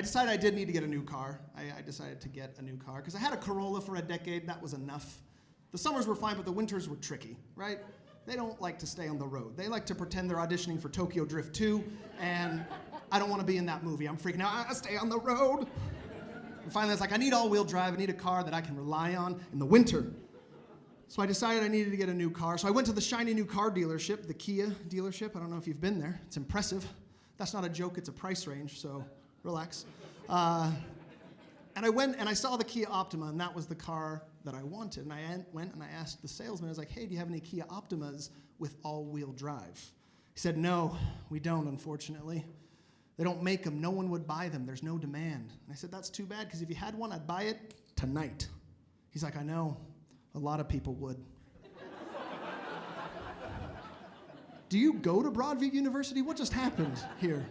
decided I did need to get a new car. I decided to get a new car because I had a Corolla for a decade. That was enough. The summers were fine, but the winters were tricky, right? They don't like to stay on the road. They like to pretend they're auditioning for Tokyo Drift 2, and I don't want to be in that movie. I'm freaking out. I stay on the road. And finally, I was like, I need all-wheel drive. I need a car that I can rely on in the winter. So I decided I needed to get a new car. So I went to the shiny new car dealership, the Kia dealership. I don't know if you've been there. It's impressive. That's not a joke. It's a price range, so relax. And I went and I saw the Kia Optima, and that was the car that I wanted. And I went and I asked the salesman, I was like, hey, do you have any Kia Optimas with all-wheel drive? He said, no, we don't, unfortunately. They don't make them. No one would buy them. There's no demand. And I said, that's too bad, because if you had one, I'd buy it tonight. He's like, I know. A lot of people would. Do you go to Broadview University? What just happened here?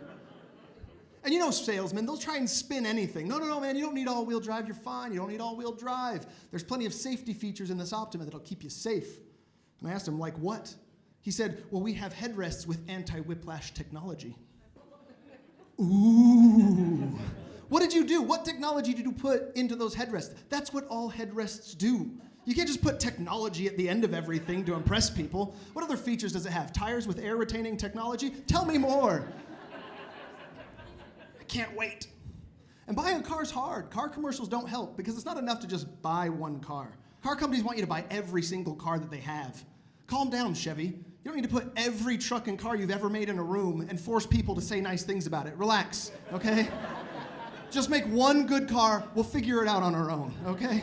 And you know salesmen, they'll try and spin anything. No, man, you don't need all-wheel drive. You're fine. You don't need all-wheel drive. There's plenty of safety features in this Optima that'll keep you safe. And I asked him, like what? He said, well, we have headrests with anti-whiplash technology. Ooh. What did you do? What technology did you put into those headrests? That's what all headrests do. You can't just put technology at the end of everything to impress people. What other features does it have? Tires with air-retaining technology? Tell me more. I can't wait. And buying a car is hard. Car commercials don't help because it's not enough to just buy one car. Car companies want you to buy every single car that they have. Calm down, Chevy. You don't need to put every truck and car you've ever made in a room and force people to say nice things about it. Relax, okay? Just make one good car. We'll figure it out on our own, okay?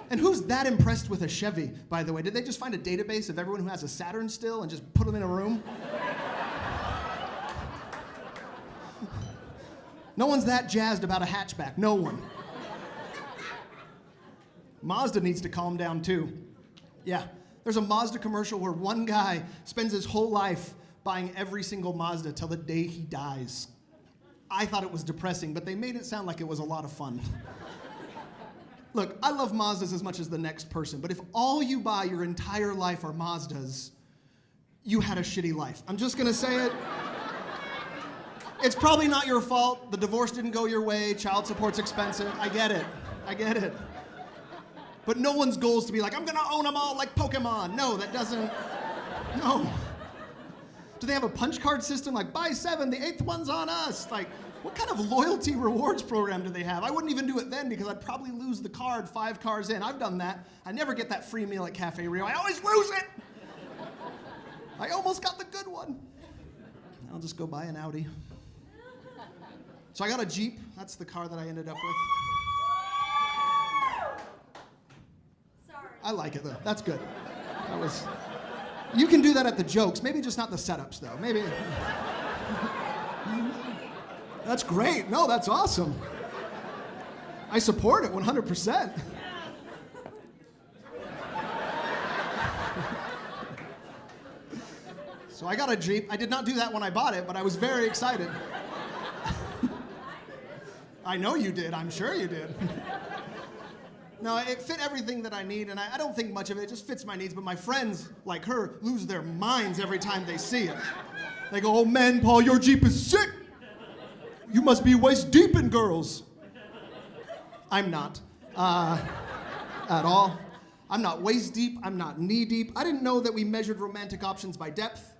And who's that impressed with a Chevy, by the way? Did they just find a database of everyone who has a Saturn still and just put them in a room? No one's that jazzed about a hatchback. No one. Mazda needs to calm down, too. Yeah, there's a Mazda commercial where one guy spends his whole life buying every single Mazda till the day he dies. I thought it was depressing, but they made it sound like it was a lot of fun. Look, I love Mazdas as much as the next person, but if all you buy your entire life are Mazdas, you had a shitty life. I'm just gonna say it. It's probably not your fault. The divorce didn't go your way. Child support's expensive. I get it. But no one's goal is to be like, I'm gonna own them all like Pokemon. No, that doesn't, no. Do they have a punch card system like, buy 7, the 8th one's on us? Like, what kind of loyalty rewards program do they have? I wouldn't even do it then because I'd probably lose the card 5 cars in. I've done that. I never get that free meal at Cafe Rio. I always lose it. I almost got the good one. I'll just go buy an Audi. So I got a Jeep. That's the car that I ended up with. Sorry. I like it though. That's good. You can do that at the jokes. Maybe just not the setups though. Maybe. That's great. No, that's awesome. I support it 100%. So I got a Jeep. I did not do that when I bought it, but I was very excited. I know you did. I'm sure you did. No, it fit everything that I need, and I don't think much of it. It just fits my needs, but my friends, like her, lose their minds every time they see it. They go, oh man, Paul, your Jeep is sick. You must be waist deep in girls. I'm not, at all. I'm not waist deep, I'm not knee deep. I didn't know that we measured romantic options by depth.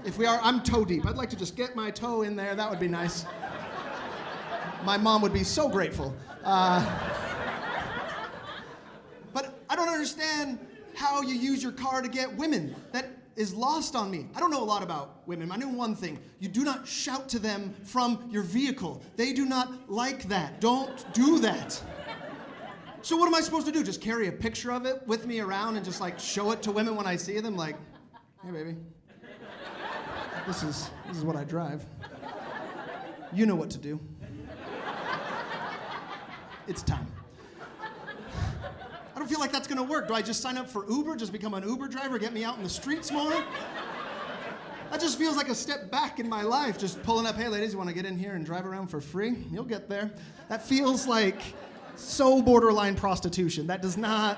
If we are, I'm toe deep. I'd like to just get my toe in there, that would be nice. My mom would be so grateful. But I don't understand how you use your car to get women. That is lost on me. I don't know a lot about women. I know one thing. You do not shout to them from your vehicle. They do not like that. Don't do that. So what am I supposed to do? Just carry a picture of it with me around and just like show it to women when I see them? Like, hey baby, this is what I drive. You know what to do. It's time. I don't feel like that's gonna work. Do I just sign up for Uber, just become an Uber driver, get me out in the streets more? That just feels like a step back in my life, just pulling up, hey ladies, you wanna get in here and drive around for free? You'll get there. That feels like so borderline prostitution. That does not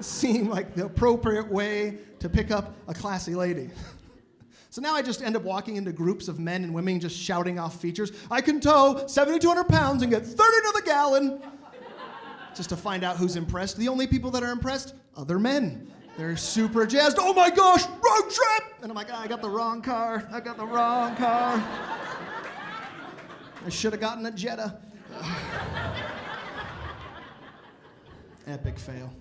seem like the appropriate way to pick up a classy lady. So now I just end up walking into groups of men and women just shouting off features. I can tow 7,200 pounds and get 30 to the gallon. Just to find out who's impressed. The only people that are impressed, other men. They're super jazzed. Oh my gosh, road trip! And I'm like, I got the wrong car. I got the wrong car. I should have gotten a Jetta. Epic fail.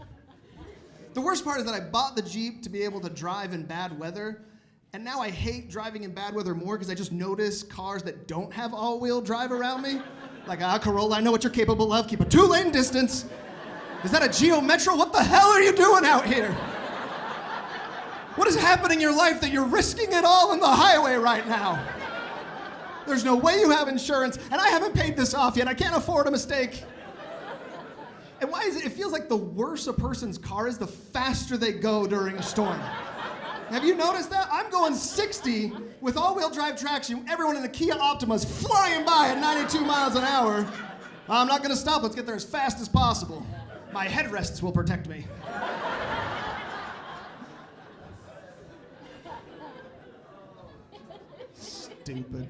The worst part is that I bought the Jeep to be able to drive in bad weather, and now I hate driving in bad weather more because I just notice cars that don't have all-wheel drive around me. Like, Corolla, I know what you're capable of. Keep a 2-lane distance. Is that a Geo Metro? What the hell are you doing out here? What is happening in your life that you're risking it all on the highway right now? There's no way you have insurance, and I haven't paid this off yet. I can't afford a mistake. And why is it? It feels like the worse a person's car is, the faster they go during a storm. Have you noticed that? I'm going 60 with all-wheel drive traction. Everyone in the Kia Optima's flying by at 92 miles an hour. I'm not gonna stop. Let's get there as fast as possible. My headrests will protect me. Stupid.